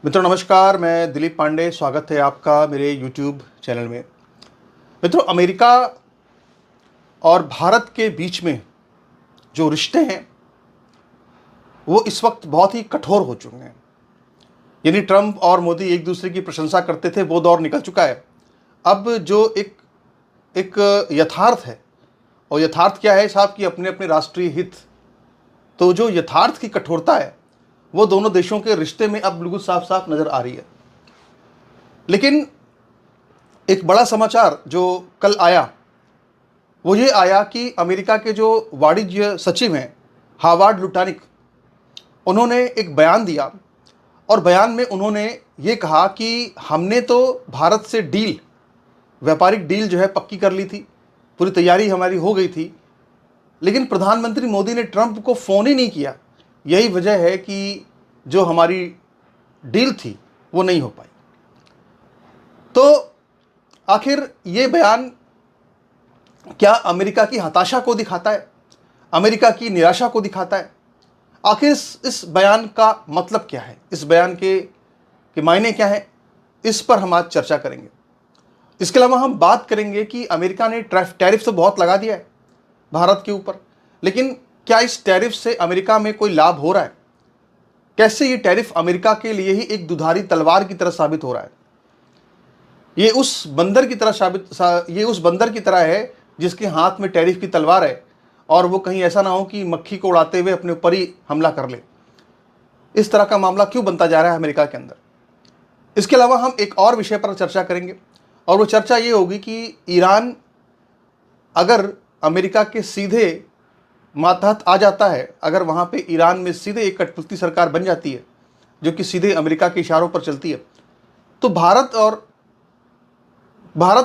मित्रों नमस्कार, मैं दिलीप पांडे। स्वागत है आपका मेरे यूट्यूब चैनल में। मित्रों, अमेरिका और भारत के बीच में जो रिश्ते हैं वो इस वक्त बहुत ही कठोर हो चुके हैं। यानी ट्रंप और मोदी एक दूसरे की प्रशंसा करते थे, वो दौर निकल चुका है। अब जो एक एक यथार्थ है, और यथार्थ क्या है साहब, कि अपने अपने राष्ट्रीय हित। तो जो यथार्थ की कठोरता है वो दोनों देशों के रिश्ते में अब बिल्कुल साफ साफ नज़र आ रही है। लेकिन एक बड़ा समाचार जो कल आया वो ये आया कि अमेरिका के जो वाणिज्य सचिव हैं हावर्ड लुटानिक, उन्होंने एक बयान दिया। और बयान में उन्होंने ये कहा कि हमने तो भारत से डील, व्यापारिक डील जो है पक्की कर ली थी, पूरी तैयारी हमारी हो गई थी, लेकिन प्रधानमंत्री मोदी ने ट्रंप को फ़ोन ही नहीं किया। यही वजह है कि जो हमारी डील थी वो नहीं हो पाई। तो आखिर ये बयान क्या अमेरिका की हताशा को दिखाता है, अमेरिका की निराशा को दिखाता है? आखिर इस बयान का मतलब क्या है, इस बयान के मायने क्या है, इस पर हम आज चर्चा करेंगे। इसके अलावा हम बात करेंगे कि अमेरिका ने टैरिफ तो बहुत लगा दिया है भारत के ऊपर, लेकिन क्या इस टैरिफ से अमेरिका में कोई लाभ हो रहा है? कैसे ये टैरिफ अमेरिका के लिए ही एक दुधारी तलवार की तरह साबित हो रहा है? ये उस बंदर की तरह है जिसके हाथ में टैरिफ की तलवार है, और वो कहीं ऐसा ना हो कि मक्खी को उड़ाते हुए अपने ऊपर ही हमला कर ले। इस तरह का मामला क्यों बनता जा रहा है अमेरिका के अंदर? इसके अलावा हम एक और विषय पर चर्चा करेंगे, और वो चर्चा ये होगी कि ईरान अगर अमेरिका के सीधे मातहत आ जाता है, अगर वहाँ पे ईरान में सीधे एक कठपुतली सरकार बन जाती है जो कि सीधे अमेरिका के इशारों पर चलती है, तो भारत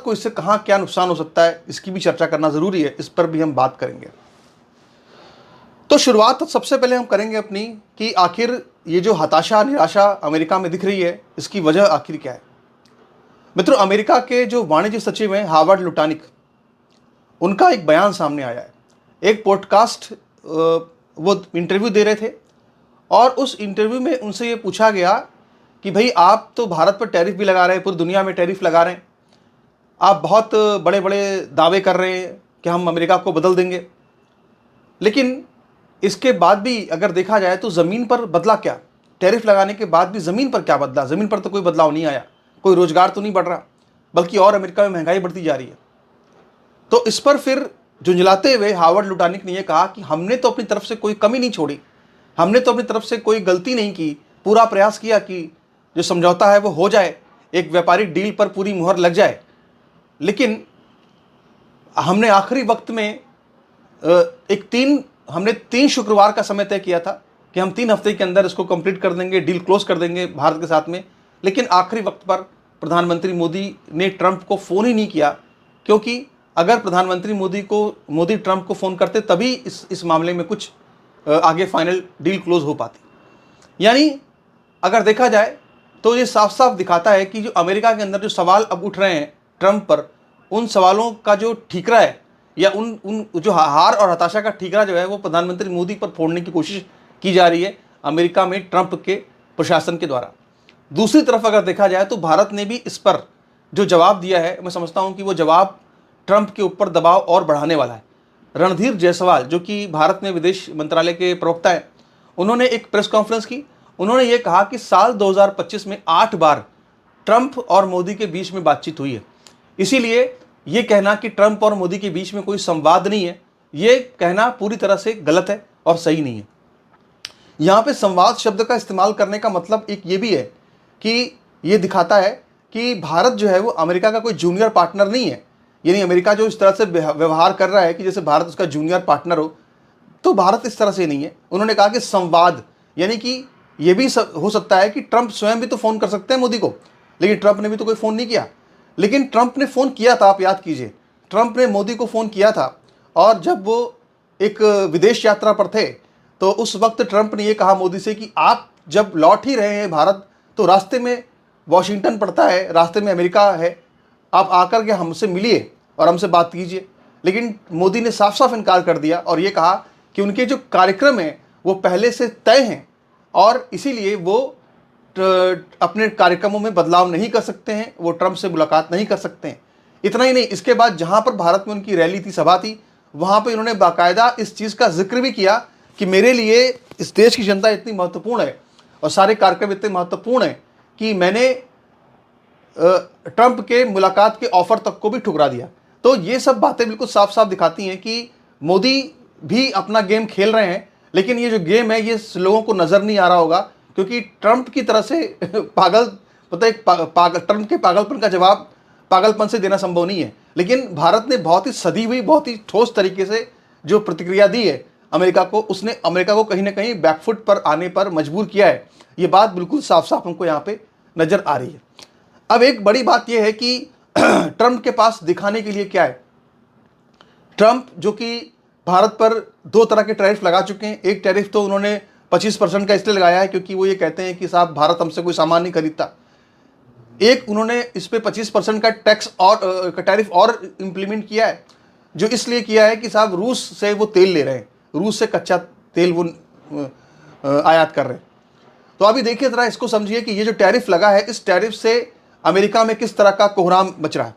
को इससे कहाँ क्या नुकसान हो सकता है, इसकी भी चर्चा करना ज़रूरी है। इस पर भी हम बात करेंगे। तो शुरुआत सबसे पहले हम करेंगे अपनी, कि आखिर ये जो हताशा निराशा अमेरिका में दिख रही है, इसकी वजह आखिर क्या है? मित्रों, अमेरिका के जो वाणिज्य सचिव हैं हावर्ड लुटानिक, उनका एक बयान सामने आया है। एक पॉडकास्ट वो इंटरव्यू दे रहे थे, और उस इंटरव्यू में उनसे ये पूछा गया कि भाई, आप तो भारत पर टैरिफ भी लगा रहे हैं, पूरी दुनिया में टैरिफ लगा रहे हैं, आप बहुत बड़े बड़े दावे कर रहे हैं कि हम अमेरिका को बदल देंगे, लेकिन इसके बाद भी अगर देखा जाए तो ज़मीन पर बदला क्या? टैरिफ लगाने के बाद भी ज़मीन पर क्या बदला? ज़मीन पर तो कोई बदलाव नहीं आया, कोई रोज़गार तो नहीं बढ़ रहा, बल्कि और अमेरिका में महंगाई बढ़ती जा रही है। तो इस पर फिर झुंझलाते हुए हावर्ड लुटानिक ने यह कहा कि हमने तो अपनी तरफ से कोई कमी नहीं छोड़ी, हमने तो अपनी तरफ से कोई गलती नहीं की, पूरा प्रयास किया कि जो समझौता है वो हो जाए, एक व्यापारिक डील पर पूरी मुहर लग जाए। लेकिन हमने आखिरी वक्त में हमने 3 शुक्रवार का समय तय किया था कि हम 3 हफ्ते के अंदर इसको कंप्लीट कर देंगे, डील क्लोज कर देंगे भारत के साथ में। लेकिन आखिरी वक्त पर प्रधानमंत्री मोदी ने ट्रंप को फ़ोन ही नहीं किया, क्योंकि अगर प्रधानमंत्री मोदी ट्रंप को फ़ोन करते तभी इस मामले में कुछ आगे फाइनल डील क्लोज हो पाती। यानी अगर देखा जाए तो ये साफ साफ दिखाता है कि जो अमेरिका के अंदर जो सवाल अब उठ रहे हैं ट्रंप पर, उन सवालों का जो ठीकरा है, या उन उन जो हार और हताशा का ठीकरा जो है, वो प्रधानमंत्री मोदी पर फोड़ने की कोशिश की जा रही है अमेरिका में ट्रंप के प्रशासन के द्वारा। दूसरी तरफ अगर देखा जाए तो भारत ने भी इस पर जो जवाब दिया है, मैं समझता हूं कि वो जवाब ट्रंप के ऊपर दबाव और बढ़ाने वाला है। रणधीर जायसवाल, जो कि भारत में विदेश मंत्रालय के प्रवक्ता हैं, उन्होंने एक प्रेस कॉन्फ्रेंस की। उन्होंने ये कहा कि साल 2025 में 8 बार ट्रंप और मोदी के बीच में बातचीत हुई है। इसीलिए ये कहना कि ट्रंप और मोदी के बीच में कोई संवाद नहीं है, ये कहना पूरी तरह से गलत है और सही नहीं है। यहाँ पे संवाद शब्द का इस्तेमाल करने का मतलब एक ये भी है कि ये दिखाता है कि भारत जो है वो अमेरिका का कोई जूनियर पार्टनर नहीं है। यानी अमेरिका जो इस तरह से व्यवहार कर रहा है कि जैसे भारत उसका जूनियर पार्टनर हो, तो भारत इस तरह से नहीं है। उन्होंने कहा कि संवाद, यानी कि ये भी हो सकता है कि ट्रंप स्वयं भी तो फ़ोन कर सकते हैं मोदी को, लेकिन ट्रंप ने भी तो कोई फ़ोन नहीं किया। लेकिन ट्रंप ने फ़ोन किया था, आप याद कीजिए, ट्रंप ने मोदी को फ़ोन किया था, और जब वो एक विदेश यात्रा पर थे तो उस वक्त ट्रंप ने ये कहा मोदी से कि आप जब लौट ही रहे हैं भारत, तो रास्ते में वॉशिंगटन पड़ता है, रास्ते में अमेरिका है, आप आकर के हमसे मिलिए और हमसे बात कीजिए। लेकिन मोदी ने साफ साफ इनकार कर दिया और ये कहा कि उनके जो कार्यक्रम हैं वो पहले से तय हैं, और इसीलिए वो अपने कार्यक्रमों में बदलाव नहीं कर सकते हैं, वो ट्रंप से मुलाकात नहीं कर सकते हैं। इतना ही नहीं, इसके बाद जहां पर भारत में उनकी रैली थी, सभा थी, वहां पर इन्होंने बाकायदा इस चीज़ का जिक्र भी किया कि मेरे लिए इस देश की जनता इतनी महत्वपूर्ण है और सारे कार्यक्रम इतने महत्वपूर्ण हैं कि मैंने ट्रंप के मुलाकात के ऑफर तक को भी ठुकरा दिया। तो ये सब बातें बिल्कुल साफ साफ दिखाती हैं कि मोदी भी अपना गेम खेल रहे हैं, लेकिन ये जो गेम है ये लोगों को नज़र नहीं आ रहा होगा, क्योंकि ट्रंप की तरह से पागल, पता है, ट्रंप के पागलपन का जवाब पागलपन से देना संभव नहीं है। लेकिन भारत ने बहुत ही सदी हुई, बहुत ही ठोस तरीके से जो प्रतिक्रिया दी है अमेरिका को, उसने अमेरिका को कहीं ना कहीं बैकफुट पर आने पर मजबूर किया है। ये बात बिल्कुल साफ साफ हमको यहाँ पे नज़र आ रही है। अब एक बड़ी बात यह है कि ट्रंप के पास दिखाने के लिए क्या है। ट्रंप जो कि भारत पर 2 तरह के टैरिफ लगा चुके हैं। एक टैरिफ तो उन्होंने 25% का इसलिए लगाया है क्योंकि वो ये कहते हैं कि साहब भारत हमसे कोई सामान नहीं खरीदता। एक उन्होंने इस पे 25% का टैक्स और टैरिफ और इम्प्लीमेंट किया है, जो इसलिए किया है कि साहब रूस से वो तेल ले रहे हैं, रूस से कच्चा तेल वो आयात कर रहे हैं। तो अभी देखिए ज़रा, इसको समझिए कि ये जो टैरिफ लगा है, इस टैरिफ से अमेरिका में किस तरह का कोहराम मच रहा है।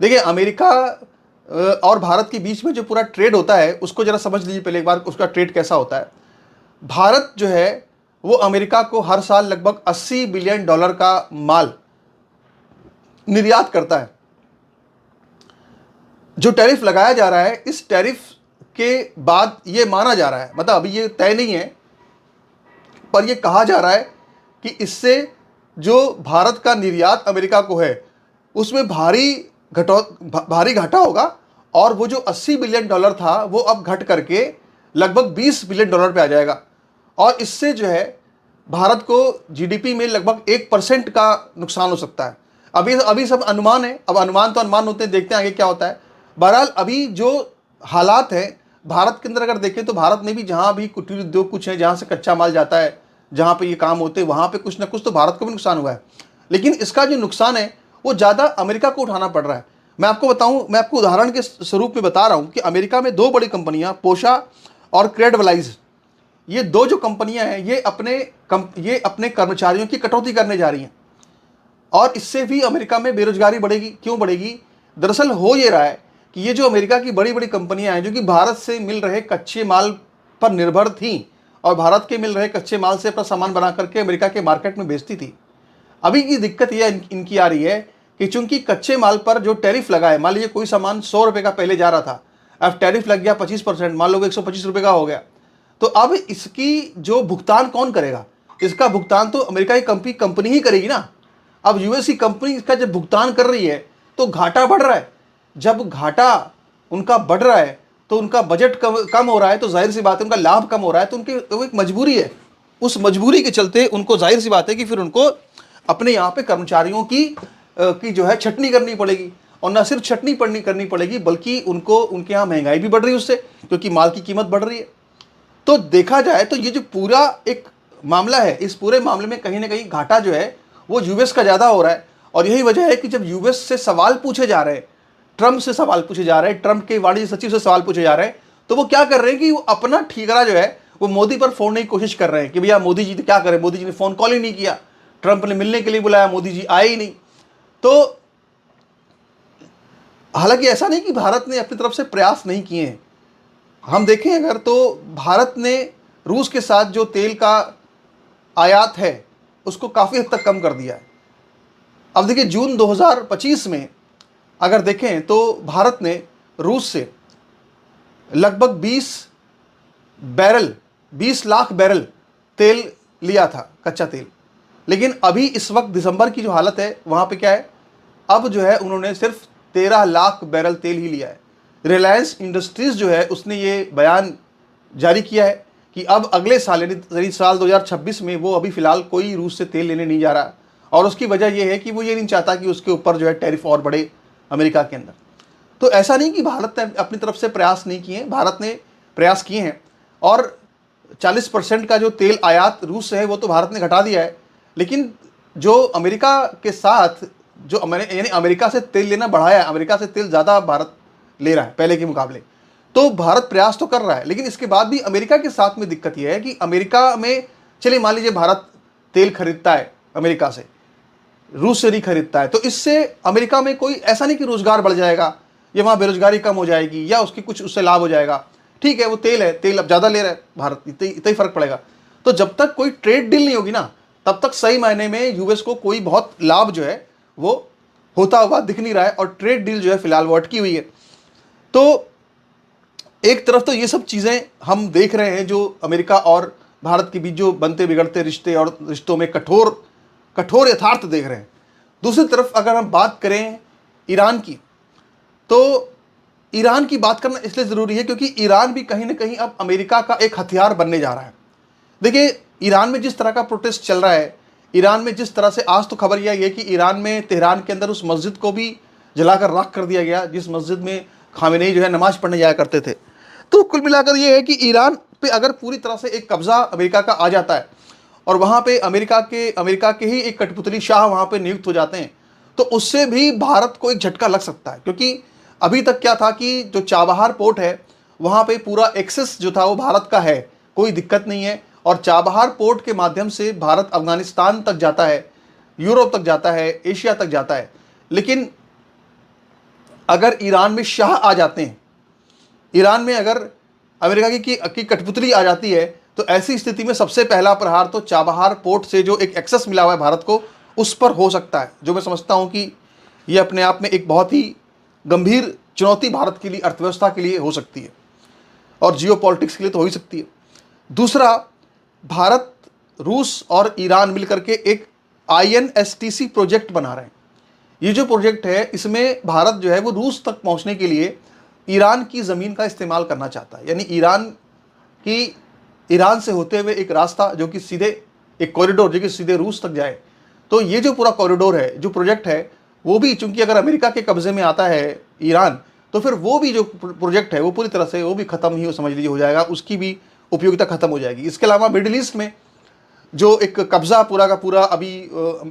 देखिए, अमेरिका और भारत के बीच में जो पूरा ट्रेड होता है उसको ज़रा समझ लीजिए पहले एक बार, उसका ट्रेड कैसा होता है। भारत जो है वो अमेरिका को हर साल लगभग $80 बिलियन का माल निर्यात करता है। जो टैरिफ लगाया जा रहा है, इस टैरिफ के बाद ये माना जा रहा है, मतलब अभी ये तय नहीं है, पर ये कहा जा रहा है कि इससे जो भारत का निर्यात अमेरिका को है उसमें भारी घाटा होगा, और वो जो $80 बिलियन था वो अब घट करके लगभग $20 बिलियन पे आ जाएगा। और इससे जो है भारत को जीडीपी में लगभग 1% का नुकसान हो सकता है। अभी सब अनुमान है, अब अनुमान तो अनुमान होते हैं, देखते हैं आगे क्या होता है। बहरहाल अभी जो हालात हैं भारत के अंदर अगर देखें तो भारत में भी जहाँ भी कुटीर उद्योग कुछ है, जहाँ से कच्चा माल जाता है, जहाँ पे ये काम होते हैं, वहाँ पे कुछ ना कुछ तो भारत को भी नुकसान हुआ है। लेकिन इसका जो नुकसान है वो ज़्यादा अमेरिका को उठाना पड़ रहा है। मैं आपको बताऊँ, मैं आपको उदाहरण के स्वरूप में बता रहा हूँ कि अमेरिका में 2 बड़ी कंपनियाँ, पोशा और क्रेडवलाइज, ये 2 जो कंपनियाँ हैं ये अपने कर्मचारियों की कटौती करने जा रही हैं, और इससे भी अमेरिका में बेरोजगारी बढ़ेगी। क्यों बढ़ेगी? दरअसल हो ये रहा है कि ये जो अमेरिका की बड़ी बड़ी कंपनियां हैं जो कि भारत से मिल रहे कच्चे माल पर निर्भर थीं और भारत के मिल रहे कच्चे माल से अपना सामान बना करके अमेरिका के मार्केट में बेचती थी, अभी की दिक्कत यह इनकी आ रही है कि चूंकि कच्चे माल पर जो टैरिफ लगा है, मान लीजिए कोई सामान 100 रुपये का पहले जा रहा था, अब टैरिफ लग गया 25%, मान लो 125 रुपये का हो गया, तो अब इसकी जो भुगतान कौन करेगा? इसका भुगतान तो अमेरिका की कंपनी ही करेगी ना। अब यूएस की कंपनी इसका जब भुगतान कर रही है तो घाटा बढ़ रहा है। जब घाटा उनका बढ़ रहा है तो उनका बजट कम हो रहा है, तो जाहिर सी बात है उनका लाभ कम हो रहा है, तो उनकी वो एक मजबूरी है। उस मजबूरी के चलते उनको जाहिर सी बात है कि फिर उनको अपने यहाँ पे कर्मचारियों की जो है छटनी करनी पड़ेगी, और न सिर्फ छटनी करनी पड़ेगी बल्कि उनको उनके यहाँ महंगाई भी बढ़ रही है उससे, क्योंकि माल की कीमत बढ़ रही है। तो देखा जाए तो ये जो पूरा एक मामला है, इस पूरे मामले में कहीं ना कहीं घाटा जो है वो यूएस का ज़्यादा हो रहा है। और यही वजह है कि जब यूएस से सवाल पूछे जा रहे हैं, ट्रंप से सवाल पूछे जा रहे हैं, ट्रंप के वाणिज्य सचिव से सवाल पूछे जा रहे हैं, तो वो क्या कर रहे हैं कि वो अपना ठीकरा जो है वो मोदी पर फोड़ने की कोशिश कर रहे हैं कि भैया मोदी जी क्या करें, मोदी जी ने फ़ोन कॉल ही नहीं किया, ट्रंप ने मिलने के लिए बुलाया, मोदी जी आए ही नहीं। तो हालांकि ऐसा नहीं कि भारत ने अपनी तरफ से प्रयास नहीं किए हैं। हम देखें अगर तो भारत ने रूस के साथ जो तेल का आयात है उसको काफ़ी हद तक कम कर दिया है। अब देखिए जून 2025 में अगर देखें तो भारत ने रूस से लगभग 20 लाख बैरल तेल लिया था, कच्चा तेल। लेकिन अभी इस वक्त दिसंबर की जो हालत है वहाँ पे क्या है, अब जो है उन्होंने सिर्फ 13 लाख बैरल तेल ही लिया है। रिलायंस इंडस्ट्रीज़ जो है उसने ये बयान जारी किया है कि अब अगले साल यानी साल 2026 में वो अभी फ़िलहाल कोई रूस से तेल लेने नहीं जा रहा, और उसकी वजह यह है कि वो ये नहीं चाहता कि उसके ऊपर जो है टैरिफ और बढ़े अमेरिका के अंदर। तो ऐसा नहीं कि भारत ने अपनी तरफ से प्रयास नहीं किए हैं, भारत ने प्रयास किए हैं, और 40% का जो तेल आयात रूस से है वो तो भारत ने घटा दिया है। लेकिन जो अमेरिका के साथ जो यानी अमेरिका से तेल लेना बढ़ाया है, अमेरिका से तेल ज़्यादा भारत ले रहा है पहले के मुकाबले, तो भारत प्रयास तो कर रहा है। लेकिन इसके बाद भी अमेरिका के साथ में दिक्कत यह है कि अमेरिका में, चलिए मान लीजिए भारत तेल खरीदता है अमेरिका से, रूस से नहीं खरीदता है, तो इससे अमेरिका में कोई ऐसा नहीं कि रोजगार बढ़ जाएगा या वहाँ बेरोजगारी कम हो जाएगी या उसकी कुछ उससे लाभ हो जाएगा। ठीक है, वो तेल है, तेल अब ज़्यादा ले रहा है भारत, इतना ही फर्क पड़ेगा। तो जब तक कोई ट्रेड डील नहीं होगी ना, तब तक सही मायने में यूएस को कोई बहुत लाभ जो है वो होता हुआ दिख नहीं रहा है, और ट्रेड डील जो है फिलहाल वो अटकी हुई है। तो एक तरफ तो ये सब चीज़ें हम देख रहे हैं जो अमेरिका और भारत के बीच जो बनते बिगड़ते रिश्ते और रिश्तों में कठोर कठोर यथार्थ देख रहे हैं। दूसरी तरफ अगर हम बात करें ईरान की, तो ईरान की बात करना इसलिए ज़रूरी है क्योंकि ईरान भी कहीं ना कहीं अब अमेरिका का एक हथियार बनने जा रहा है। देखिए, ईरान में जिस तरह का प्रोटेस्ट चल रहा है, ईरान में जिस तरह से, आज तो खबर यह है कि ईरान में तेहरान के अंदर उस मस्जिद को भी जलाकर राख कर दिया गया जिस मस्जिद में खामेनेई जो है नमाज पढ़ने जाया करते थे। तो कुल मिलाकर ये है कि ईरान पे अगर पूरी तरह से एक कब्जा अमेरिका का आ जाता है और वहाँ पे अमेरिका के ही एक कठपुतली शाह वहाँ पे नियुक्त हो जाते हैं, तो उससे भी भारत को एक झटका लग सकता है। क्योंकि अभी तक क्या था कि जो चाबहार पोर्ट है वहाँ पे पूरा एक्सेस जो था वो भारत का है, कोई दिक्कत नहीं है, और चाबहार पोर्ट के माध्यम से भारत अफगानिस्तान तक जाता है, यूरोप तक जाता है, एशिया तक जाता है। लेकिन अगर ईरान में शाह आ जाते हैं, ईरान में अगर अमेरिका की कठपुतली आ जाती है, तो ऐसी स्थिति में सबसे पहला प्रहार तो चाबहार पोर्ट से जो एक एक्सेस मिला हुआ है भारत को, उस पर हो सकता है, जो मैं समझता हूं कि यह अपने आप में एक बहुत ही गंभीर चुनौती भारत के लिए, अर्थव्यवस्था के लिए हो सकती है, और जियो पॉलिटिक्स के लिए तो हो ही सकती है। दूसरा, भारत, रूस और ईरान मिलकर के एक INSTC प्रोजेक्ट बना रहे हैं। ये जो प्रोजेक्ट है, इसमें भारत जो है वो रूस तक पहुंचने के लिए ईरान की ज़मीन का इस्तेमाल करना चाहता है, यानी ईरान से होते हुए एक रास्ता जो कि सीधे, एक कॉरिडोर जो कि सीधे रूस तक जाए। तो ये जो पूरा कॉरिडोर है, जो प्रोजेक्ट है, वो भी चूंकि अगर अमेरिका के कब्जे में आता है ईरान, तो फिर वो भी जो प्रोजेक्ट है वो पूरी तरह से वो भी ख़त्म ही समझ लीजिए हो जाएगा, उसकी भी उपयोगिता ख़त्म हो जाएगी। इसके अलावा मिडिल ईस्ट में जो एक कब्ज़ा पूरा का पूरा अभी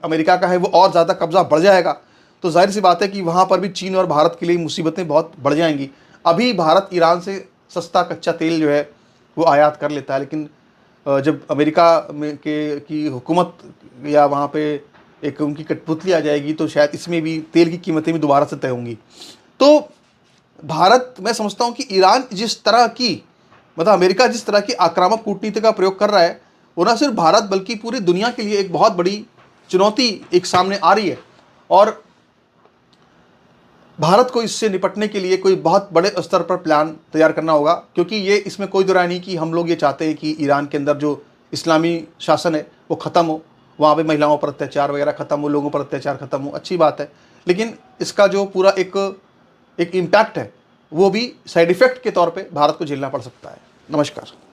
अमेरिका का है, वो और ज़्यादा कब्ज़ा बढ़ जाएगा। तो जाहिर सी बात है कि वहाँ पर भी चीन और भारत के लिए मुसीबतें बहुत बढ़ जाएंगी। अभी भारत ईरान से सस्ता कच्चा तेल जो है वो आयात कर लेता है, लेकिन जब अमेरिका में की हुकूमत या वहाँ पे एक उनकी कठपुतली आ जाएगी, तो शायद इसमें भी तेल की कीमतें भी दोबारा से तय होंगी। तो भारत, मैं समझता हूँ कि ईरान जिस तरह की, मतलब अमेरिका जिस तरह की आक्रामक कूटनीति का प्रयोग कर रहा है, वो ना सिर्फ भारत बल्कि पूरी दुनिया के लिए एक बहुत बड़ी चुनौती एक सामने आ रही है। और भारत को इससे निपटने के लिए कोई बहुत बड़े स्तर पर प्लान तैयार करना होगा, क्योंकि ये, इसमें कोई दो राय नहीं कि हम लोग ये चाहते हैं कि ईरान के अंदर जो इस्लामी शासन है वो ख़त्म हो, वहाँ पे महिलाओं पर अत्याचार वगैरह ख़त्म हो, लोगों पर अत्याचार ख़त्म हो, अच्छी बात है। लेकिन इसका जो पूरा एक इम्पैक्ट है वो भी साइड इफ़ेक्ट के तौर पे भारत को झेलना पड़ सकता है। नमस्कार।